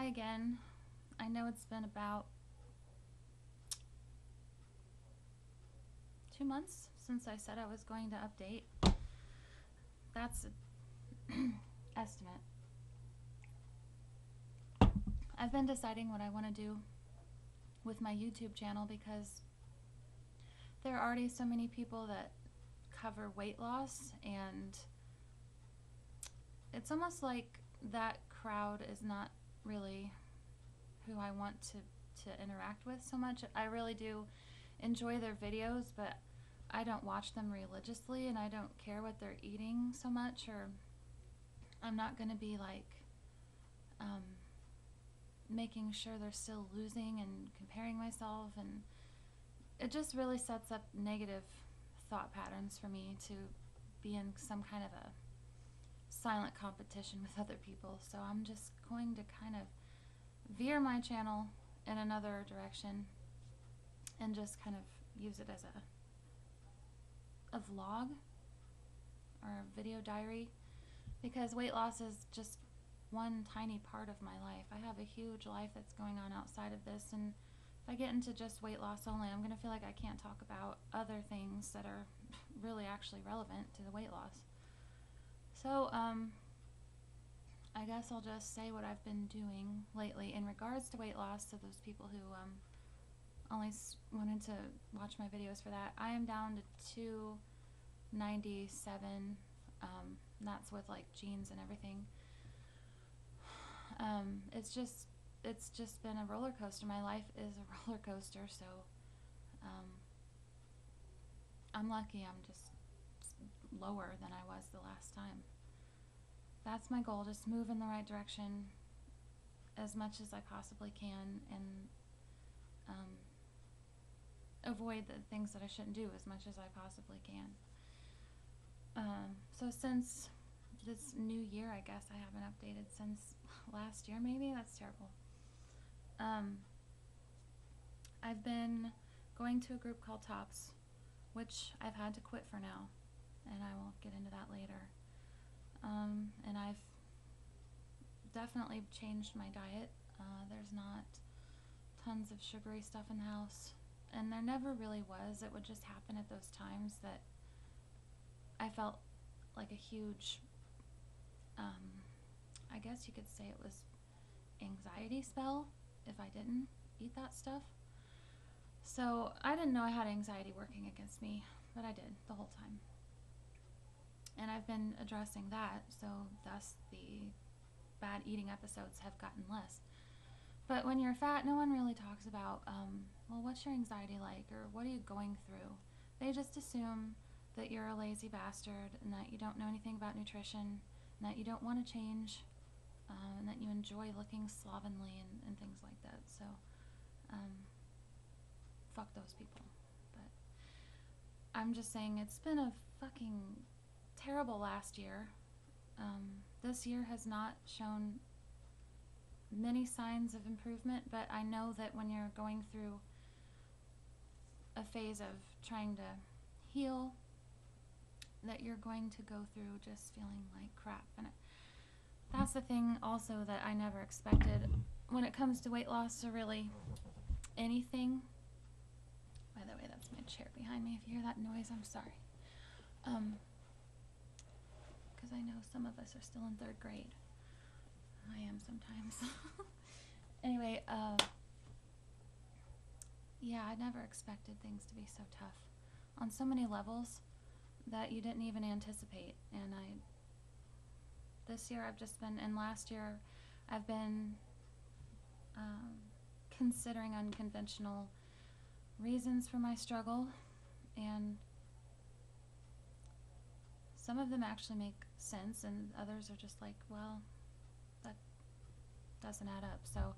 again. I know it's been about 2 months since I said I was going to update. That's an estimate. I've been deciding what I want to do with my YouTube channel because there are already so many people that cover weight loss, and it's almost like that crowd is not really who I want to interact with so much. I really do enjoy their videos, but I don't watch them religiously, and I don't care what they're eating so much, or I'm not going to be like making sure they're still losing and comparing myself, and it just really sets up negative thought patterns for me to be in some kind of a silent competition with other people. So I'm just going to kind of veer my channel in another direction and just kind of use it as a vlog or a video diary, because weight loss is just one tiny part of my life. I have a huge life that's going on outside of this, and if I get into just weight loss only, I'm going to feel like I can't talk about other things that are really actually relevant to the weight loss. So I guess I'll just say what I've been doing lately in regards to weight loss to those people who only wanted to watch my videos for that. I am down to 297. That's with like jeans and everything. It's just been a roller coaster. My life is a roller coaster, so I'm lucky I'm just lower than I was the last time. That's my goal, just move in the right direction as much as I possibly can, and avoid the things that I shouldn't do as much as I possibly can. So since this new year, I guess I haven't updated since last year, maybe? That's terrible. I've been going to a group called Tops, which I've had to quit for now, and I will get into that later. And I've definitely changed my diet. There's not tons of sugary stuff in the house, and there never really was. It would just happen at those times that I felt like a huge, I guess you could say it was anxiety spell if I didn't eat that stuff. So I didn't know I had anxiety working against me, but I did the whole time. And I've been addressing that, so thus the bad eating episodes have gotten less. But when you're fat, no one really talks about, well, what's your anxiety like, or what are you going through? They just assume that you're a lazy bastard, and that you don't know anything about nutrition, and that you don't want to change, and that you enjoy looking slovenly and things like that. So, fuck those people. But I'm just saying, it's been a fucking terrible last year. This year has not shown many signs of improvement, but I know that when you're going through a phase of trying to heal, that you're going to go through just feeling like crap. And that's the thing also that I never expected when it comes to weight loss, or really anything. By the way, that's my chair behind me. If you hear that noise, I'm sorry. Because I know some of us are still in 3rd grade. I am sometimes. Anyway, yeah, I never expected things to be so tough on so many levels that you didn't even anticipate. And this year I've just been, and last year I've been considering unconventional reasons for my struggle, and some of them actually make sense, and others are just like, well, that doesn't add up. So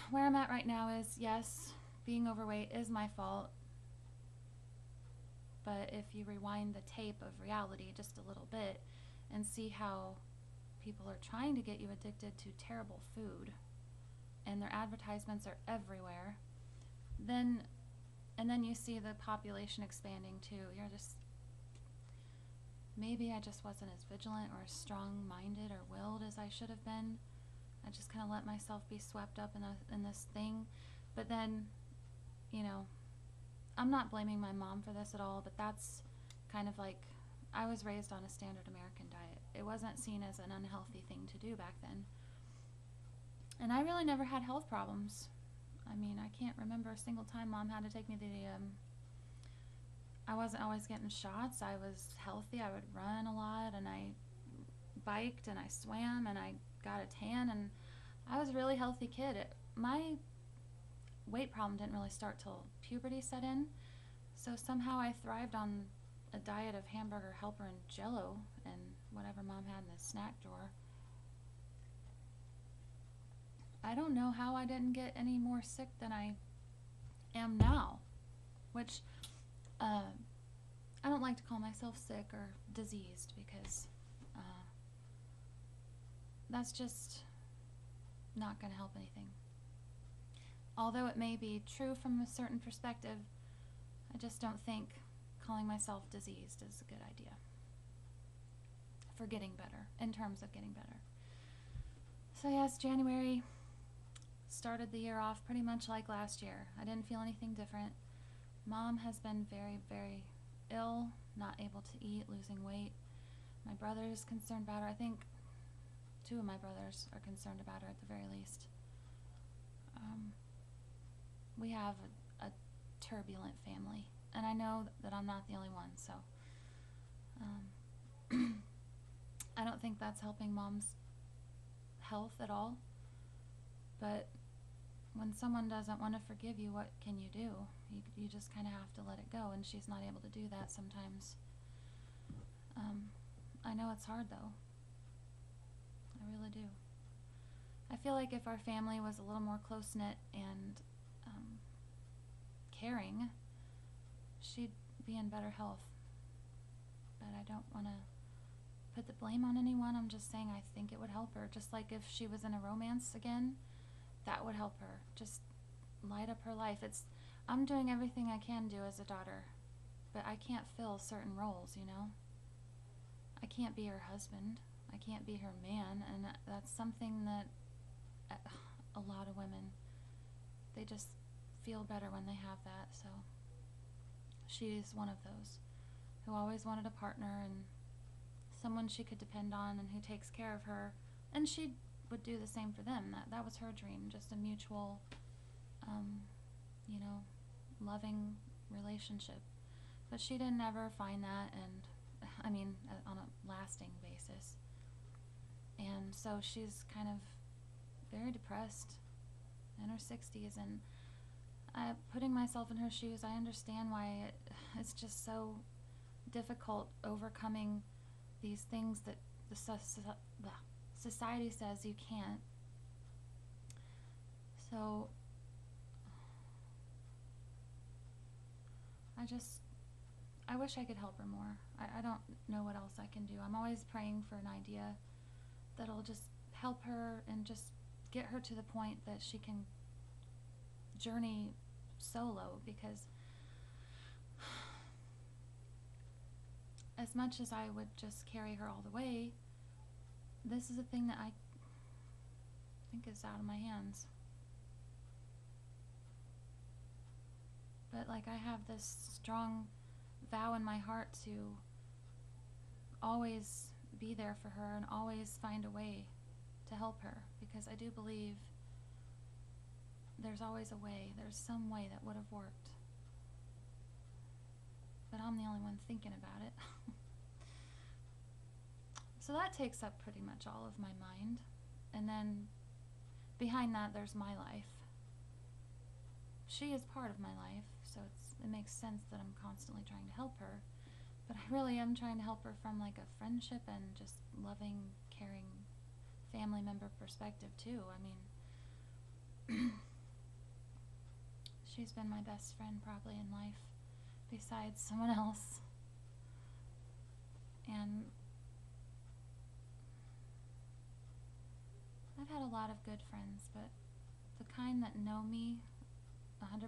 where I'm at right now is, yes, being overweight is my fault, but if you rewind the tape of reality just a little bit and see how people are trying to get you addicted to terrible food, and their advertisements are everywhere, then you see the population expanding too. You're just, maybe I just wasn't as vigilant or as strong-minded or willed as I should have been. I just kind of let myself be swept up in this thing. But then, you know, I'm not blaming my mom for this at all, but that's kind of like, I was raised on a standard American diet. It wasn't seen as an unhealthy thing to do back then. And I really never had health problems. I mean, I can't remember a single time Mom had to take me to the, I wasn't always getting shots. I was healthy. I would run a lot, and I biked, and I swam, and I got a tan, and I was a really healthy kid. My weight problem didn't really start till puberty set in, so somehow I thrived on a diet of hamburger helper and Jell-O and whatever Mom had in the snack drawer. I don't know how I didn't get any more sick than I am now, which I don't like to call myself sick or diseased, because that's just not going to help anything. Although it may be true from a certain perspective, I just don't think calling myself diseased is a good idea for getting better, in terms of getting better. So yes, January started the year off pretty much like last year. I didn't feel anything different. Mom has been very, very ill, not able to eat, losing weight. My brother is concerned about her. I think 2 of my brothers are concerned about her at the very least. We have a turbulent family, and I know that I'm not the only one, so I don't think that's helping Mom's health at all. But when someone doesn't want to forgive you, what can you do? You just kind of have to let it go, and she's not able to do that sometimes. I know it's hard, though. I really do. I feel like if our family was a little more close-knit and caring, she'd be in better health. But I don't want to put the blame on anyone. I'm just saying I think it would help her. Just like if she was in a romance again, that would help her. Just light up her life. I'm doing everything I can do as a daughter, but I can't fill certain roles, you know? I can't be her husband. I can't be her man, and that's something that a lot of women, they just feel better when they have that. So she's one of those who always wanted a partner and someone she could depend on and who takes care of her, and she would do the same for them. That was her dream, just a mutual, you know, loving relationship. But she didn't ever find that, and I mean, on a lasting basis. And so she's kind of very depressed in her 60s, and putting myself in her shoes, I understand why it's just so difficult overcoming these things that the society says you can't. So I wish I could help her more. I don't know what else I can do. I'm always praying for an idea that'll just help her and just get her to the point that she can journey solo, because as much as I would just carry her all the way, this is a thing that I think is out of my hands. But like, I have this strong vow in my heart to always be there for her and always find a way to help her, because I do believe there's always a way. There's some way that would have worked. But I'm the only one thinking about it. So that takes up pretty much all of my mind. And then behind that, there's my life. She is part of my life, so it makes sense that I'm constantly trying to help her. But I really am trying to help her from like a friendship and just loving, caring family member perspective too. I mean, she's been my best friend probably in life, besides someone else. And I've had a lot of good friends, but the kind that know me 100%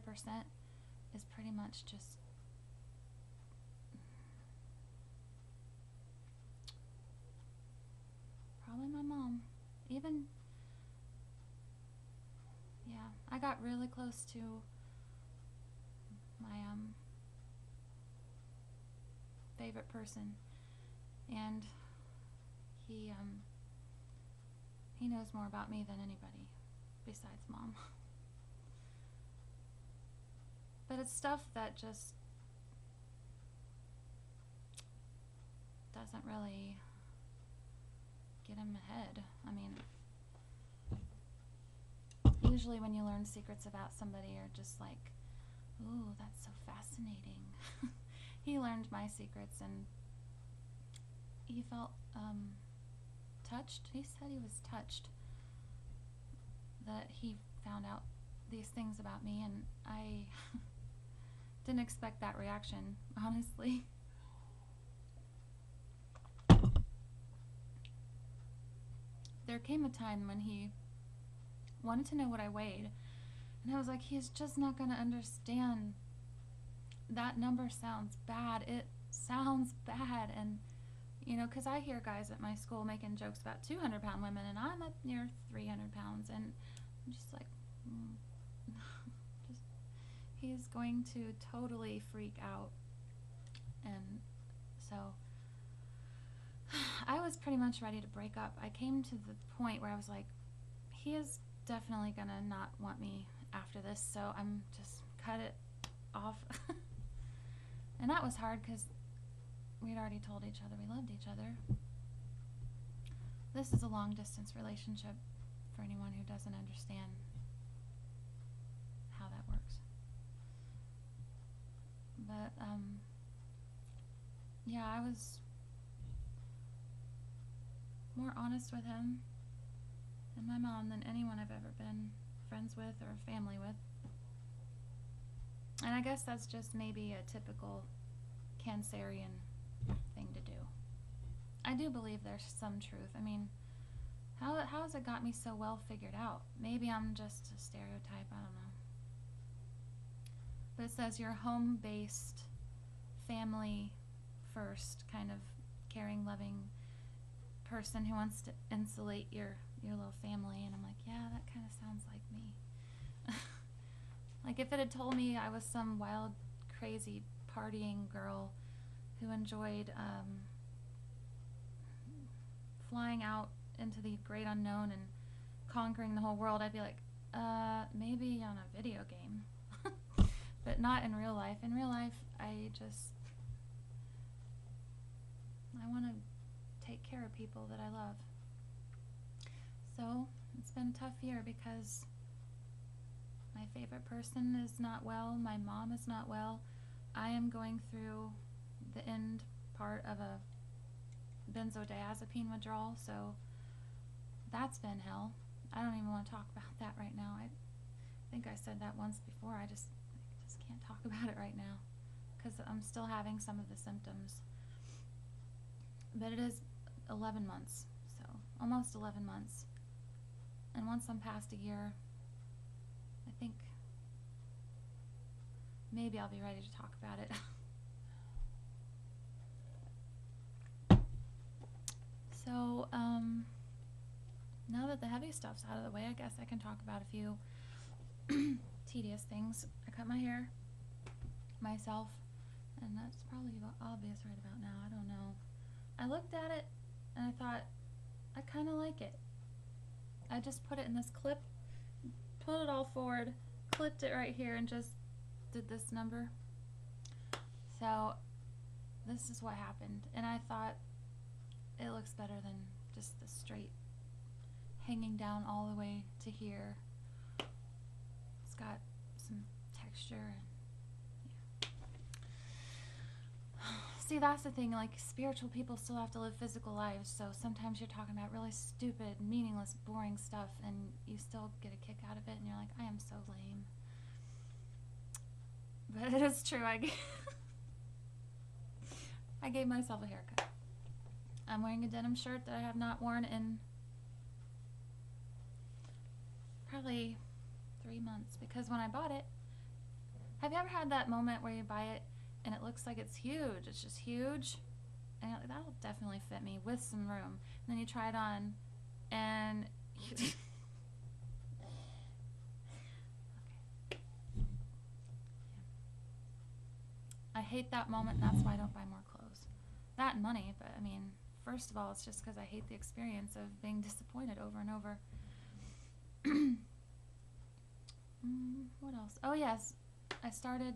is pretty much just probably my mom. Even I got really close to my favorite person, and he knows more about me than anybody besides Mom. But it's stuff that just doesn't really get in my head. I mean, usually when you learn secrets about somebody, you're just like, ooh, that's so fascinating. He learned my secrets, and he felt touched. He said he was touched that he found out these things about me, and I didn't expect that reaction, honestly. There came a time when he wanted to know what I weighed, and I was like, he's just not going to understand. That number sounds bad. It sounds bad. And, you know, because I hear guys at my school making jokes about 200-pound women, and I'm up near 300 pounds, and I'm just like, just, he's going to totally freak out. And so I was pretty much ready to break up. I came to the point where I was like, he is definitely gonna not want me after this, so I'm just cut it off. And that was hard because we'd already told each other we loved each other. This is a long distance relationship for anyone who doesn't understand how that works. But yeah, I was more honest with him and my mom than anyone I've ever been friends with or family with. And I guess that's just maybe a typical Cancerian thing to do. I do believe there's some truth. I mean, how has it got me so well figured out? Maybe I'm just a stereotype, I don't know. But it says you're a home-based, family-first, kind of caring, loving person who wants to insulate your little family. And I'm like, yeah, that kind of sounds like me. Like if it had told me I was some wild, crazy, partying girl who enjoyed flying out into the great unknown and conquering the whole world, I'd be like, maybe on a video game. But not in real life. In real life, I want to take care of people that I love. So it's been a tough year because my favorite person is not well, my mom is not well. I am going through the end part of a benzodiazepine withdrawal, so that's been hell. I don't even want to talk about that right now. I think I said that once before. I just can't talk about it right now because I'm still having some of the symptoms. But it is 11 months, so almost 11 months. And once I'm past a year, I think maybe I'll be ready to talk about it. So, now that the heavy stuff's out of the way, I guess I can talk about a few tedious things. I cut my hair myself, and that's probably obvious right about now. I don't know. I looked at it, and I thought, I kind of like it. I just put it in this clip, pulled it all forward, clipped it right here, and just did this number. So this is what happened, and I thought it looks better than just the straight hanging down all the way to here. It's got some texture and yeah. See, that's the thing, like spiritual people still have to live physical lives, so sometimes you're talking about really stupid, meaningless, boring stuff and you still get a kick out of it and you're like, I am so lame. But it is true, I gave myself a haircut. I'm wearing a denim shirt that I have not worn in probably 3 months, because when I bought it, have you ever had that moment where you buy it and it looks like it's huge, it's just huge, and you're like, that'll definitely fit me with some room, and then you try it on and hate that moment, and that's why I don't buy more clothes. That and money, but I mean, first of all, it's just because I hate the experience of being disappointed over and over. What else? Oh yes, I started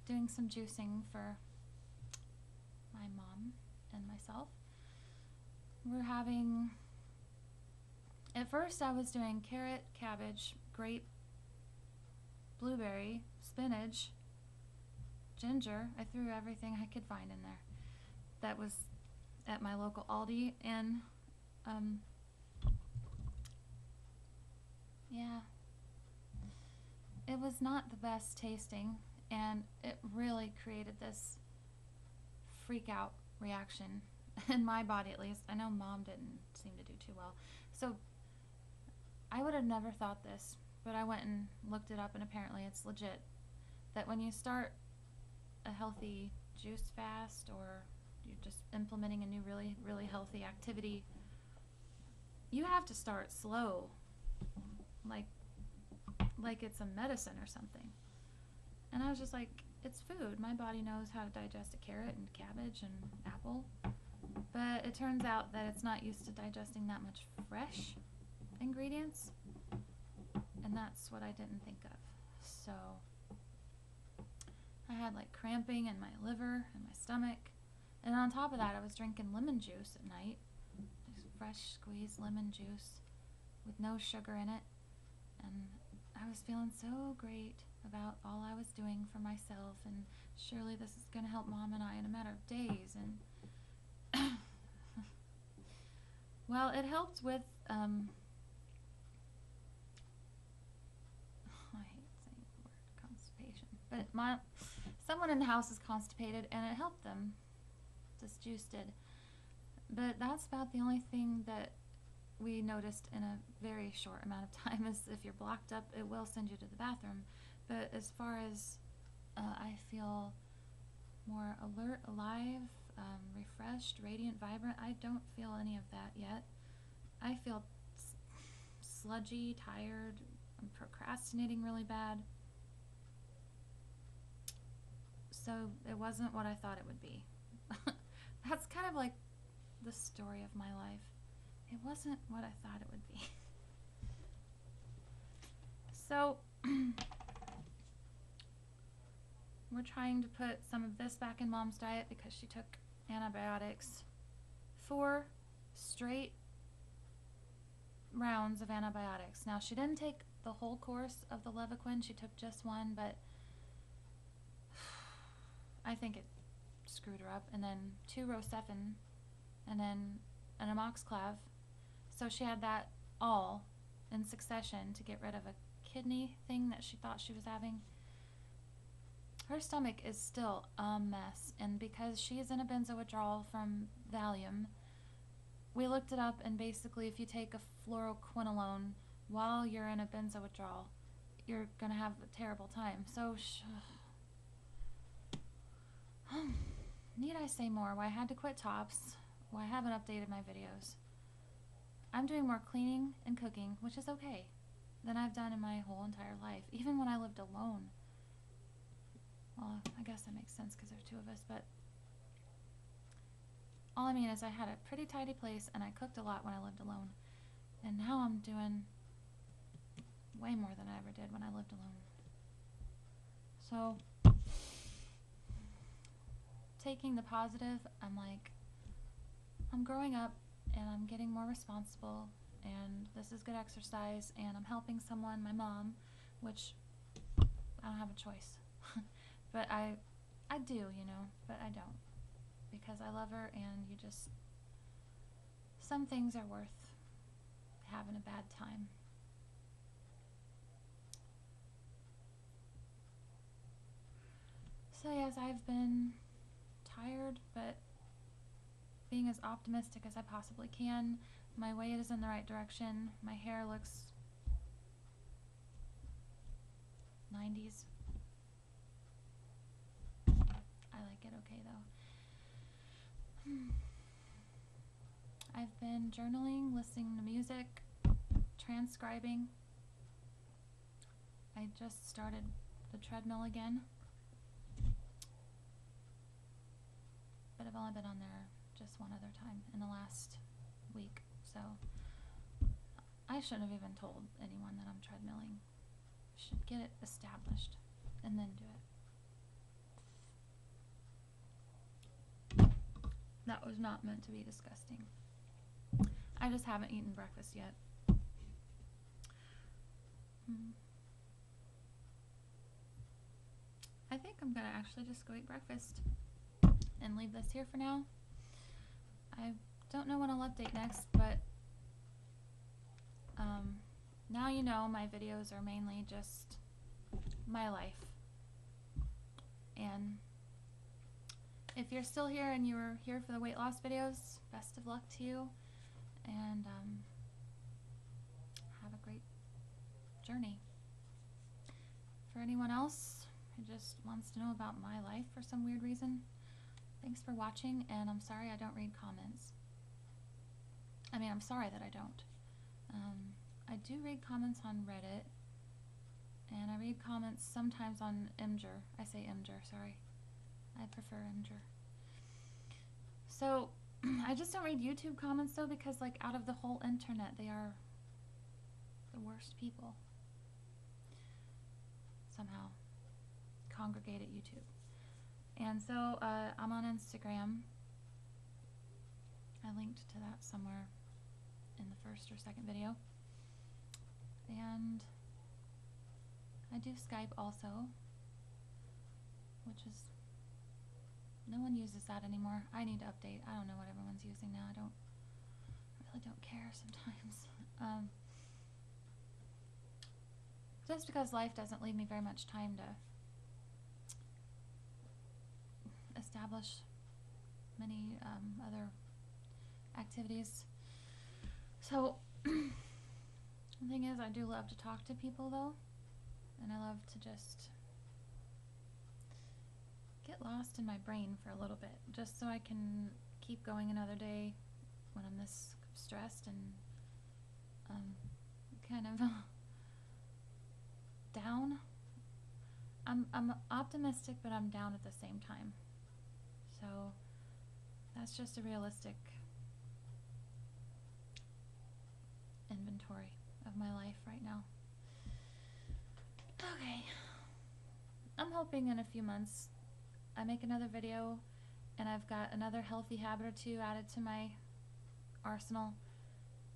doing some juicing for my mom and myself. We're having, at first I was doing carrot, cabbage, grape, blueberry, spinach, ginger. I threw everything I could find in there. That was at my local Aldi, and yeah, it was not the best tasting, and it really created this freak out reaction in my body, at least. I know Mom didn't seem to do too well. So I would have never thought this, but I went and looked it up, and apparently it's legit that when you start a healthy juice fast, or you're just implementing a new really healthy activity, you have to start slow, like it's a medicine or something. And I was just like, it's food. My body knows how to digest a carrot and cabbage and apple. But it turns out that it's not used to digesting that much fresh ingredients. And that's what I didn't think of. So I had like cramping in my liver and my stomach. And on top of that, I was drinking lemon juice at night. Just fresh squeezed lemon juice with no sugar in it. And I was feeling so great about all I was doing for myself, and surely this is going to help Mom and I in a matter of days. And well, it helped with I hate saying the word constipation, but someone in the house is constipated, and it helped them. This juice did. But that's about the only thing that we noticed in a very short amount of time. Is if you're blocked up, it will send you to the bathroom. But as far as I feel more alert, alive, refreshed, radiant, vibrant, I don't feel any of that yet. I feel sludgy, tired, I'm procrastinating really bad. So it wasn't what I thought it would be. That's kind of like the story of my life. It wasn't what I thought it would be. So we're trying to put some of this back in Mom's diet because she took antibiotics, 4 straight rounds of antibiotics. Now, she didn't take the whole course of the Levaquin. She took just one, but I think it screwed her up. And then 2 Rocephin, and then an amoxiclav. So she had that all in succession to get rid of a kidney thing that she thought she was having. Her stomach is still a mess, and because she is in a benzo withdrawal from Valium, we looked it up, and basically if you take a fluoroquinolone while you're in a benzo withdrawal, you're going to have a terrible time. So, need I say more? Why I had to quit Tops, why I haven't updated my videos. I'm doing more cleaning and cooking, which is okay, than I've done in my whole entire life, even when I lived alone. Well, I guess that makes sense because there's 2 of us, but all I mean is I had a pretty tidy place, and I cooked a lot when I lived alone. And now I'm doing way more than I ever did when I lived alone. So, taking the positive, I'm like, I'm growing up, and I'm getting more responsible, and this is good exercise, and I'm helping someone, my mom, which I don't have a choice. But I do, you know, but I don't, because I love her, and you just, some things are worth having a bad time. So yes, I've been tired, but being as optimistic as I possibly can. My weight is in the right direction. My hair looks 90s. I like it okay though. I've been journaling, listening to music, transcribing. I just started the treadmill again. but I've only been on there just one other time in the last week, so I shouldn't have even told anyone that I'm treadmilling. Should get it established and then do it. That was not meant to be disgusting. I just haven't eaten breakfast yet. I think I'm gonna actually just go eat breakfast and leave this here for now. I don't know when I'll update next, but now you know my videos are mainly just my life. And if you're still here and you were here for the weight loss videos, best of luck to you, and have a great journey. For anyone else who just wants to know about my life for some weird reason, thanks for watching, and I'm sorry I don't read comments. I mean, I'm sorry that I don't. I do read comments on Reddit, and I read comments sometimes on Imgur. I say Imgur, sorry. I prefer Imgur. So, I just don't read YouTube comments though, because like out of the whole internet, they are the worst people. Somehow congregate at YouTube. And so I'm on Instagram. I linked to that somewhere in the first or second video. And I do Skype also, which is, no one uses that anymore. I need to update. I don't know what everyone's using now. I really don't care sometimes. Just because life doesn't leave me very much time to establish many other activities. So the thing is, I do love to talk to people though, and I love to just get lost in my brain for a little bit, just so I can keep going another day when I'm this stressed and kind of down. I'm optimistic, but I'm down at the same time. So that's just a realistic inventory of my life right now. Okay. I'm hoping in a few months I make another video and I've got another healthy habit or two added to my arsenal,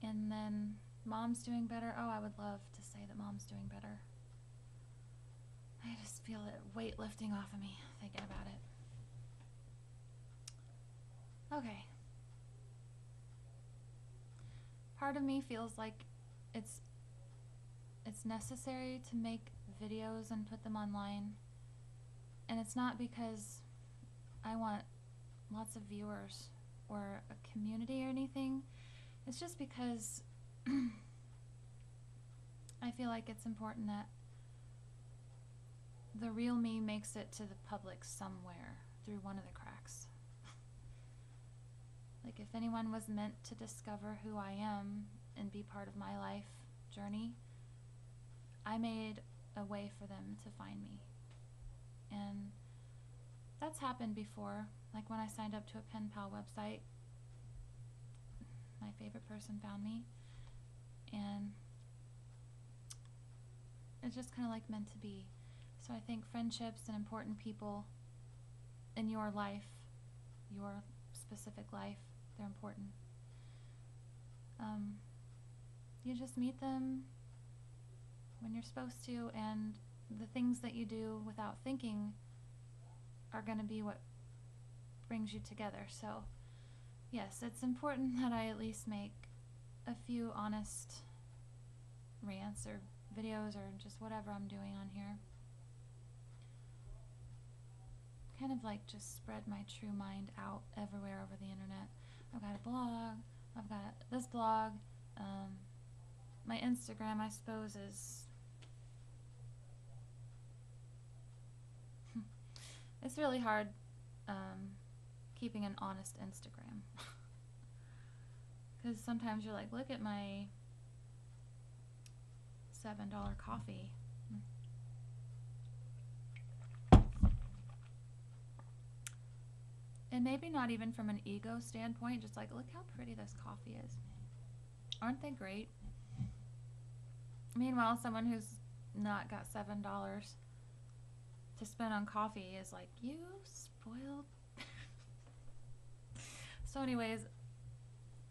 and then Mom's doing better. Oh, I would love to say that Mom's doing better. I just feel it weight lifting off of me thinking about it. Okay. Part of me feels like it's necessary to make videos and put them online. And it's not because I want lots of viewers or a community or anything. It's just because I feel like it's important that the real me makes it to the public somewhere through one of the cracks. Like if anyone was meant to discover who I am and be part of my life journey, I made a way for them to find me. And that's happened before. Like when I signed up to a pen pal website, my favorite person found me, and it's just kind of like meant to be. So I think friendships and important people in your life, your specific life, they're important. You just meet them when you're supposed to, and the things that you do without thinking are going to be what brings you together. So yes, it's important that I at least make a few honest rants or videos or just whatever I'm doing on here. Kind of like just spread my true mind out everywhere over the internet. I've got a blog, I've got this blog, my Instagram I suppose is it's really hard keeping an honest Instagram. Because sometimes you're like, look at my $7 coffee. And maybe not even from an ego standpoint, just like, look how pretty this coffee is. Aren't they great? Meanwhile, someone who's not got $7 to spend on coffee is like, you spoiled. So anyways,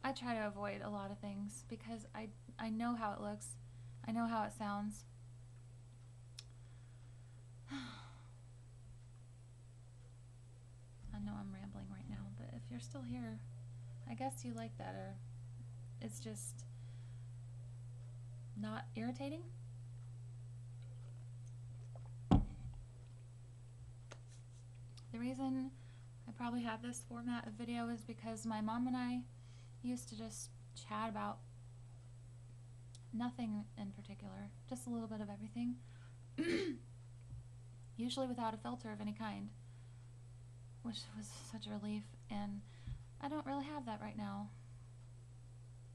I try to avoid a lot of things because I know how it looks. I know how it sounds. I know I'm rambling right now, but if you're still here, I guess you like that, or it's just not irritating. The reason I probably have this format of video is because my mom and I used to just chat about nothing in particular, just a little bit of everything, usually without a filter of any kind, which was such a relief. And I don't really have that right now.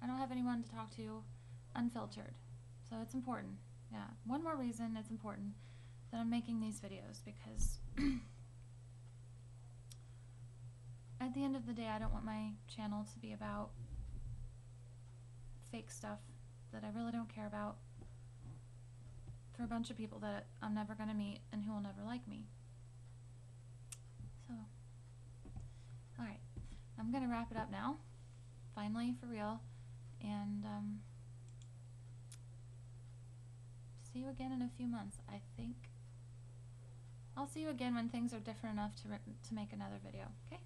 I don't have anyone to talk to unfiltered, so it's important. Yeah, one more reason it's important that I'm making these videos, because at the end of the day, I don't want my channel to be about fake stuff that I really don't care about for a bunch of people that I'm never going to meet and who will never like me. So, alright, I'm going to wrap it up now, finally, for real, and see you again in a few months. I think I'll see you again when things are different enough to make another video, okay?